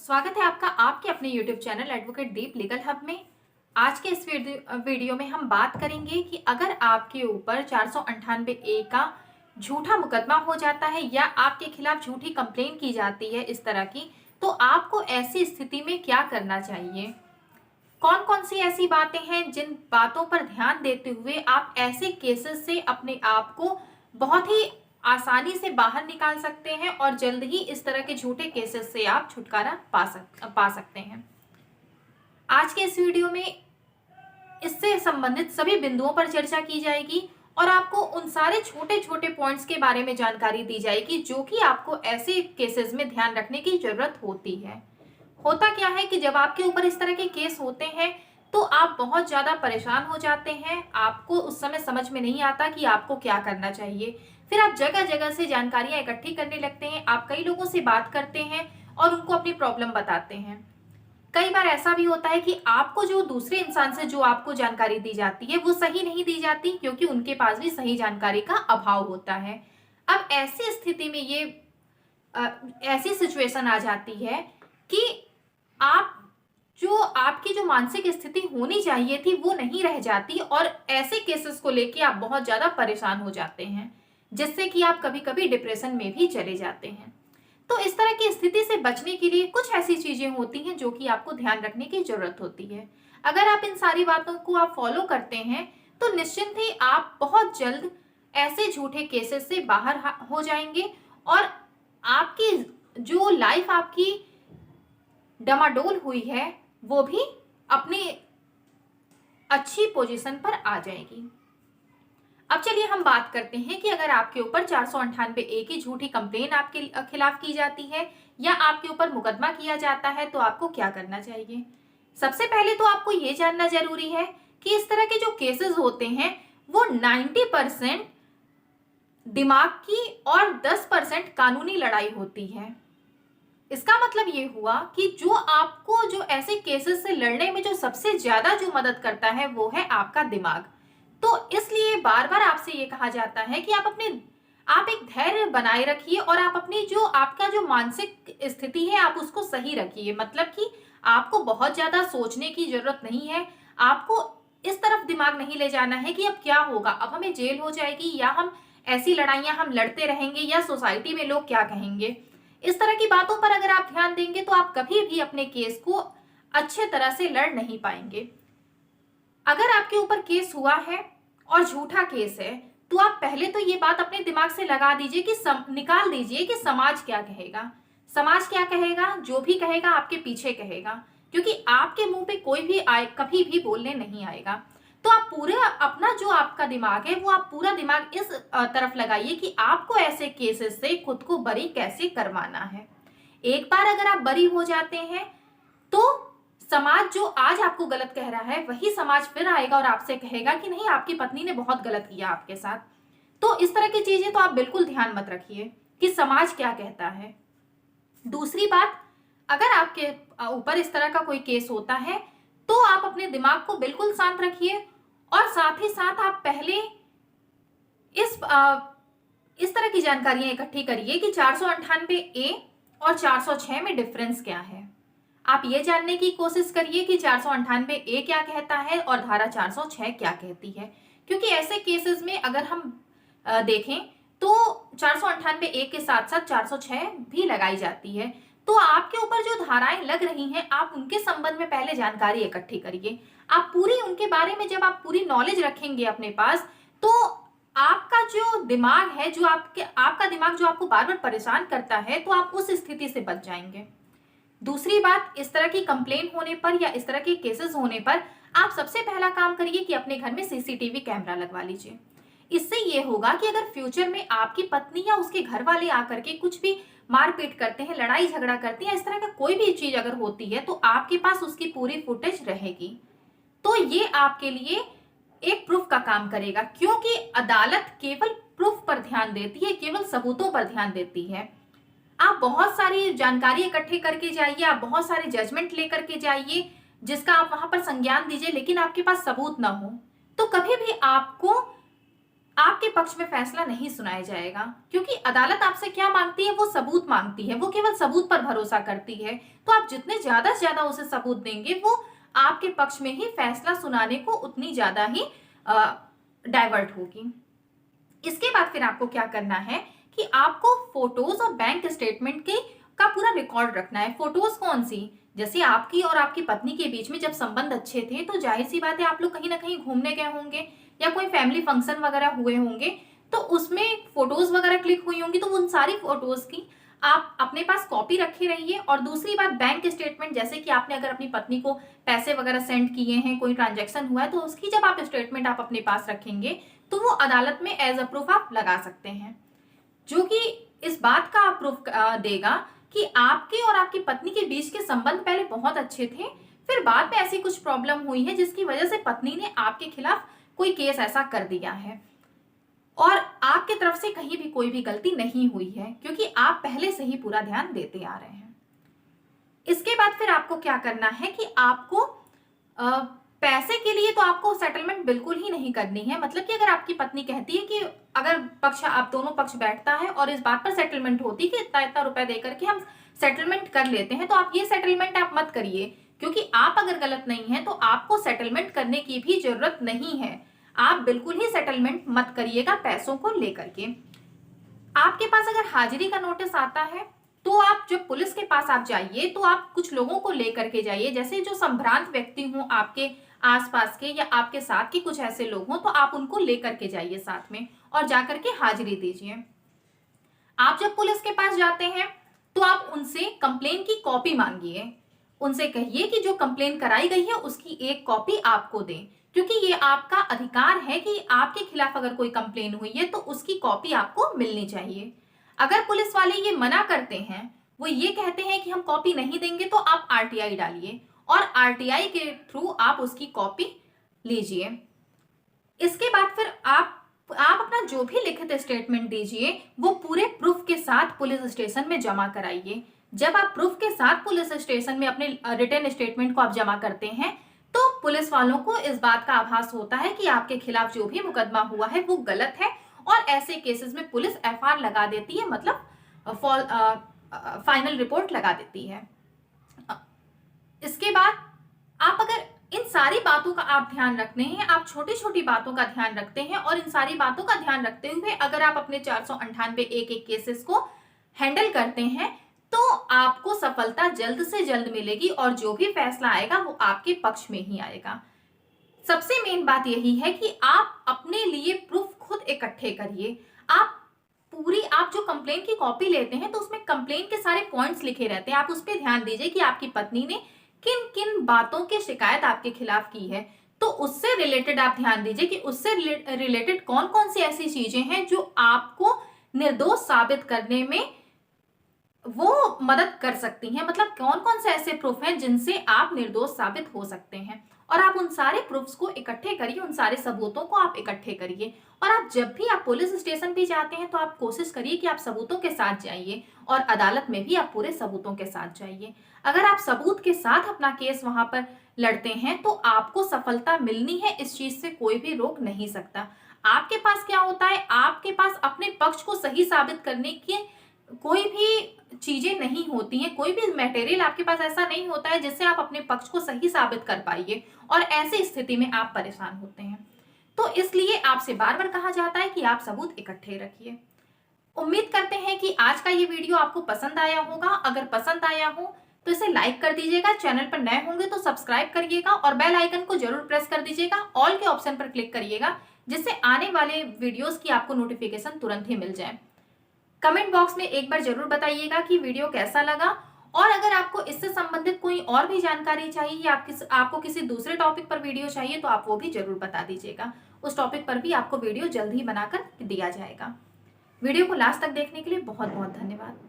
स्वागत है आपका आपके अपने YouTube चैनल एडवोकेट दीप लीगल हब में। आज के इस वीडियो में हम बात करेंगे कि अगर आपके ऊपर 498A का झूठा मुकदमा हो जाता है या आपके खिलाफ झूठी कंप्लेन की जाती है इस तरह की, तो आपको ऐसी स्थिति में क्या करना चाहिए। कौन कौन सी ऐसी बातें हैं जिन बातों पर ध्यान देते हुए आप ऐसे केसेस से अपने आप को बहुत ही आसानी से बाहर निकाल सकते हैं और जल्द ही इस तरह के झूठे केसेस से आप छुटकारा पा सकते हैं। आज के इस वीडियो में इससे संबंधित सभी बिंदुओं पर चर्चा की जाएगी और आपको उन सारे छोटे छोटे पॉइंट्स के बारे में जानकारी दी जाएगी जो कि आपको ऐसे केसेस में ध्यान रखने की जरूरत होती है। होता क्या है कि जब आपके ऊपर इस तरह के केस होते हैं तो आप बहुत ज़्यादा परेशान हो जाते हैं। आपको उस समय समझ में नहीं आता कि आपको क्या करना चाहिए। फिर आप जगह जगह से जानकारियां इकट्ठी करने लगते हैं। आप कई लोगों से बात करते हैं और उनको अपनी प्रॉब्लम बताते हैं। कई बार ऐसा भी होता है कि आपको जो दूसरे इंसान से जो आपको जानकारी दी जाती है वो सही नहीं दी जाती, क्योंकि उनके पास भी सही जानकारी का अभाव होता है। अब ऐसी स्थिति में ऐसी सिचुएशन आ जाती है कि आपकी जो मानसिक स्थिति होनी चाहिए थी वो नहीं रह जाती और ऐसे केसेस को लेके आप बहुत ज्यादा परेशान हो जाते हैं, जिससे कि आप कभी कभी डिप्रेशन में भी चले जाते हैं। तो इस तरह की स्थिति से बचने के लिए कुछ ऐसी चीजें होती हैं जो कि आपको ध्यान रखने की जरूरत होती है। अगर आप इन सारी बातों को आप फॉलो करते हैं तो निश्चिंत ही आप बहुत जल्द ऐसे झूठे केसेस से बाहर हो जाएंगे और आपकी जो लाइफ आपकी डमाडोल हुई है वो भी अपनी अच्छी पोजीशन पर आ जाएगी। अब चलिए हम बात करते हैं कि अगर आपके ऊपर 498A की झूठी कंप्लेन आपके खिलाफ की जाती है या आपके ऊपर मुकदमा किया जाता है तो आपको क्या करना चाहिए। सबसे पहले तो आपको ये जानना जरूरी है कि इस तरह के जो केसेस होते हैं वो 90% दिमाग की और 10% कानूनी लड़ाई होती है। इसका मतलब ये हुआ कि जो ऐसे केसेस से लड़ने में जो सबसे ज्यादा जो मदद करता है वो है आपका दिमाग। तो इसलिए बार बार आपसे ये कहा जाता है कि आप एक धैर्य बनाए रखिए और आप अपनी आपका जो मानसिक स्थिति है आप उसको सही रखिए। मतलब कि आपको बहुत ज्यादा सोचने की जरूरत नहीं है। आपको इस तरफ दिमाग नहीं ले जाना है कि अब क्या होगा, अब हमें जेल हो जाएगी या हम ऐसी लड़ाइयां हम लड़ते रहेंगे या सोसाइटी में लोग क्या कहेंगे। इस तरह की बातों पर अगर आप ध्यान देंगे तो आप कभी भी अपने केस को अच्छे तरह से लड़ नहीं पाएंगे। अगर आपके ऊपर केस हुआ है और झूठा केस है तो आप पहले तो ये बात अपने दिमाग से लगा दीजिए कि निकाल दीजिए कि समाज क्या कहेगा। समाज क्या कहेगा, जो भी कहेगा आपके पीछे कहेगा, क्योंकि आपके मुंह पे कोई भी कभी भी बोलने नहीं आएगा। तो आप पूरा अपना जो आपका दिमाग है वो आप पूरा दिमाग इस तरफ लगाइए कि आपको ऐसे केसेस से खुद को बरी कैसे करवाना है। एक बार अगर आप बरी हो जाते हैं तो समाज जो आज आपको गलत कह रहा है वही समाज फिर आएगा और आपसे कहेगा कि नहीं, आपकी पत्नी ने बहुत गलत किया आपके साथ। तो इस तरह की चीजें तो आप बिल्कुल ध्यान मत रखिए कि समाज क्या कहता है। दूसरी बात, अगर आपके ऊपर इस तरह का कोई केस होता है तो आप अपने दिमाग को बिल्कुल शांत रखिए और साथ ही साथ आप पहले इस तरह की जानकारियां इकट्ठी करिए कि 498A और 406 में डिफरेंस क्या है। आप ये जानने की कोशिश करिए कि 498A क्या कहता है और धारा 406 क्या कहती है, क्योंकि ऐसे केसेस में अगर हम देखें तो 498A के साथ साथ 406 भी लगाई जाती है। तो आपके ऊपर जो धाराएं लग रही हैं आप उनके संबंध में पहले जानकारी इकट्ठी करिए। आप पूरी उनके बारे में जब आप पूरी नॉलेज रखेंगे अपने पास तो आपका जो दिमाग है आपका दिमाग जो आपको बार बार परेशान करता है तो आप उस स्थिति से बच जाएंगे। दूसरी बात, इस तरह की कंप्लेन होने पर या इस तरह के केसेस होने पर आप सबसे पहला काम करिए कि अपने घर में सीसीटीवी कैमरा लगवा लीजिए। इससे ये होगा कि अगर फ्यूचर में आपकी पत्नी या उसके घर वाले आकर के कुछ भी मारपीट करते हैं, लड़ाई झगड़ा करते हैं, इस तरह का कोई भी चीज अगर होती है तो आपके पास उसकी पूरी फुटेज रहेगी। तो ये आपके लिए एक प्रूफ का काम करेगा, क्योंकि अदालत केवल प्रूफ पर ध्यान देती है, केवल सबूतों पर ध्यान देती है। आप बहुत सारी जानकारी इकट्ठी करके जाइए, आप बहुत सारे जजमेंट लेकर के जाइए जिसका आप वहां पर संज्ञान दीजिए, लेकिन आपके पास सबूत ना हो तो कभी भी आपको आपके पक्ष में फैसला नहीं सुनाया जाएगा, क्योंकि अदालत आपसे क्या मांगती है, वो सबूत मांगती है, वो केवल सबूत पर भरोसा करती है। तो आप जितने ज्यादा से ज्यादा उसे सबूत देंगे, वो आपके पक्ष में ही फैसला सुनाने को उतनी ज्यादा ही डाइवर्ट होगी। इसके बाद फिर आपको क्या करना है कि आपको फोटोज और बैंक स्टेटमेंट के का पूरा रिकॉर्ड रखना है। फोटोज कौन सी, जैसे आपकी और आपकी पत्नी के बीच में जब संबंध अच्छे थे, तो जाहिर सी बात है आप लोग कहीं ना कहीं घूमने गए होंगे या कोई फैमिली फंक्शन वगैरह हुए होंगे, तो उसमें फोटोज वगैरह क्लिक हुई होंगी। तो उन सारी फोटोज की आप अपने पास कॉपी रखे रहिए। और दूसरी बात, बैंक स्टेटमेंट, जैसे कि आपने अगर अपनी पत्नी को पैसे वगैरह सेंड किए हैं, कोई ट्रांजेक्शन हुआ है, तो उसकी जब आप स्टेटमेंट आप अपने पास रखेंगे तो वो अदालत में एज अ प्रूफ आप लगा सकते हैं, जो कि इस बात का प्रूफ देगा कि आपके और आपकी पत्नी के बीच के संबंध पहले बहुत अच्छे थे, फिर बाद में ऐसी कुछ प्रॉब्लम हुई है जिसकी वजह से पत्नी ने आपके खिलाफ कोई केस ऐसा कर दिया है, और आपकी तरफ से कहीं भी कोई भी गलती नहीं हुई है, क्योंकि आप पहले से ही पूरा ध्यान देते आ रहे हैं। इसके बाद फिर आपको क्या करना है कि आपको पैसे के लिए तो आपको सेटलमेंट बिल्कुल ही नहीं करनी है। मतलब कि अगर आपकी पत्नी कहती है कि अगर पक्ष, आप दोनों पक्ष बैठता है और इस बात पर सेटलमेंट होती है कि इतना इतना रुपए देकर के हम सेटलमेंट कर लेते हैं, तो आप ये सेटलमेंट आप मत करिए, क्योंकि आप अगर गलत नहीं है तो आपको सेटलमेंट करने की भी जरूरत नहीं है। आप बिल्कुल ही सेटलमेंट मत करिएगा पैसों को लेकर के। आपके पास अगर हाजिरी का नोटिस आता है, तो आप जब पुलिस के पास आप जाइए, तो आप कुछ लोगों को लेकर के जाइए, जैसे जो संभ्रांत व्यक्ति हों आपके आसपास के या आपके साथ के कुछ ऐसे लोग हों, तो आप उनको लेकर के जाइए साथ में और जाकर के हाजिरी दीजिए। आप जब पुलिस के पास जाते हैं तो आप उनसे कंप्लेन की कॉपी मांगिए। उनसे कहिए कि जो कंप्लेन कराई गई है उसकी एक कॉपी आपको दें, क्योंकि ये आपका अधिकार है कि आपके खिलाफ अगर कोई कंप्लेन हुई है तो उसकी कॉपी आपको मिलनी चाहिए। अगर पुलिस वाले ये मना करते हैं, वो ये कहते हैं कि हम कॉपी नहीं देंगे, तो आप आरटीआई डालिए और आरटीआई के थ्रू आप उसकी कॉपी लीजिए। इसके बाद फिर आप अपना जो भी लिखित स्टेटमेंट दीजिए, वो पूरे प्रूफ के साथ पुलिस स्टेशन में जमा कराइए। जब आप प्रूफ के साथ पुलिस स्टेशन में अपने रिटन स्टेटमेंट को आप जमा करते हैं, तो पुलिस वालों को इस बात का आभास होता है कि आपके खिलाफ जो भी मुकदमा हुआ है वो गलत है, और ऐसे केसेस में पुलिस एफआईआर लगा देती है, मतलब फाइनल रिपोर्ट लगा देती है। इसके बाद आप अगर इन सारी बातों का आप ध्यान रखते हैं, आप छोटी छोटी बातों का ध्यान रखते हैं, और इन सारी बातों का ध्यान रखते हुए अगर आप अपने 498 एक केसेस को हैंडल करते हैं, तो आपको सफलता जल्द से जल्द मिलेगी, और जो भी फैसला आएगा वो आपके पक्ष में ही आएगा। सबसे मेन बात यही है कि आप अपने लिए प्रूफ खुद इकट्ठे करिए। आप जो कंप्लेन की कॉपी लेते हैं, तो उसमें कंप्लेन के सारे पॉइंट्स लिखे रहते हैं, आप उस पर ध्यान दीजिए कि आपकी पत्नी ने किन किन बातों की शिकायत आपके खिलाफ की है, तो उससे रिलेटेड आप ध्यान दीजिए कि उससे रिलेटेड कौन कौन सी ऐसी चीजें हैं जो आपको निर्दोष साबित करने में वो मदद कर सकती हैं। मतलब कौन कौन से ऐसे प्रूफ हैं जिनसे आप निर्दोष साबित हो सकते हैं, और आप उन सारे प्रूफ्स को इकट्ठे करिए, उन सारे सबूतों को आप इकट्ठे करिए। और आप जब भी आप पुलिस स्टेशन भी जाते हैं, तो आप कोशिश करिए कि आप सबूतों के साथ जाइए, और अदालत में भी आप पूरे सबूतों के साथ जाइए। अगर आप सबूत के साथ अपना केस वहां पर लड़ते हैं, तो आपको सफलता मिलनी है, इस चीज से कोई भी रोक नहीं सकता। आपके पास क्या होता है, आपके पास अपने पक्ष को सही साबित करने की कोई भी चीजें नहीं होती हैं, कोई भी मटेरियल आपके पास ऐसा नहीं होता है जिससे आप अपने पक्ष को सही साबित कर पाइए, और ऐसी स्थिति में आप परेशान होते हैं। तो इसलिए आपसे बार बार कहा जाता है कि आप सबूत इकट्ठे रखिए। उम्मीद करते हैं कि आज का ये वीडियो आपको पसंद आया होगा। अगर पसंद आया हो तो इसे लाइक कर दीजिएगा, चैनल पर नए होंगे तो सब्सक्राइब करिएगा, और बेल आइकन को जरूर प्रेस कर दीजिएगा, ऑल के ऑप्शन पर क्लिक करिएगा, जिससे आने वाले वीडियोस की आपको नोटिफिकेशन तुरंत ही मिल जाए। कमेंट बॉक्स में एक बार जरूर बताइएगा कि वीडियो कैसा लगा, और अगर आपको इससे संबंधित कोई और भी जानकारी चाहिए या आपको किसी दूसरे टॉपिक पर वीडियो चाहिए, तो आप वो भी जरूर बता दीजिएगा। उस टॉपिक पर भी आपको वीडियो जल्द ही बनाकर दिया जाएगा। वीडियो को लास्ट तक देखने के लिए बहुत बहुत धन्यवाद।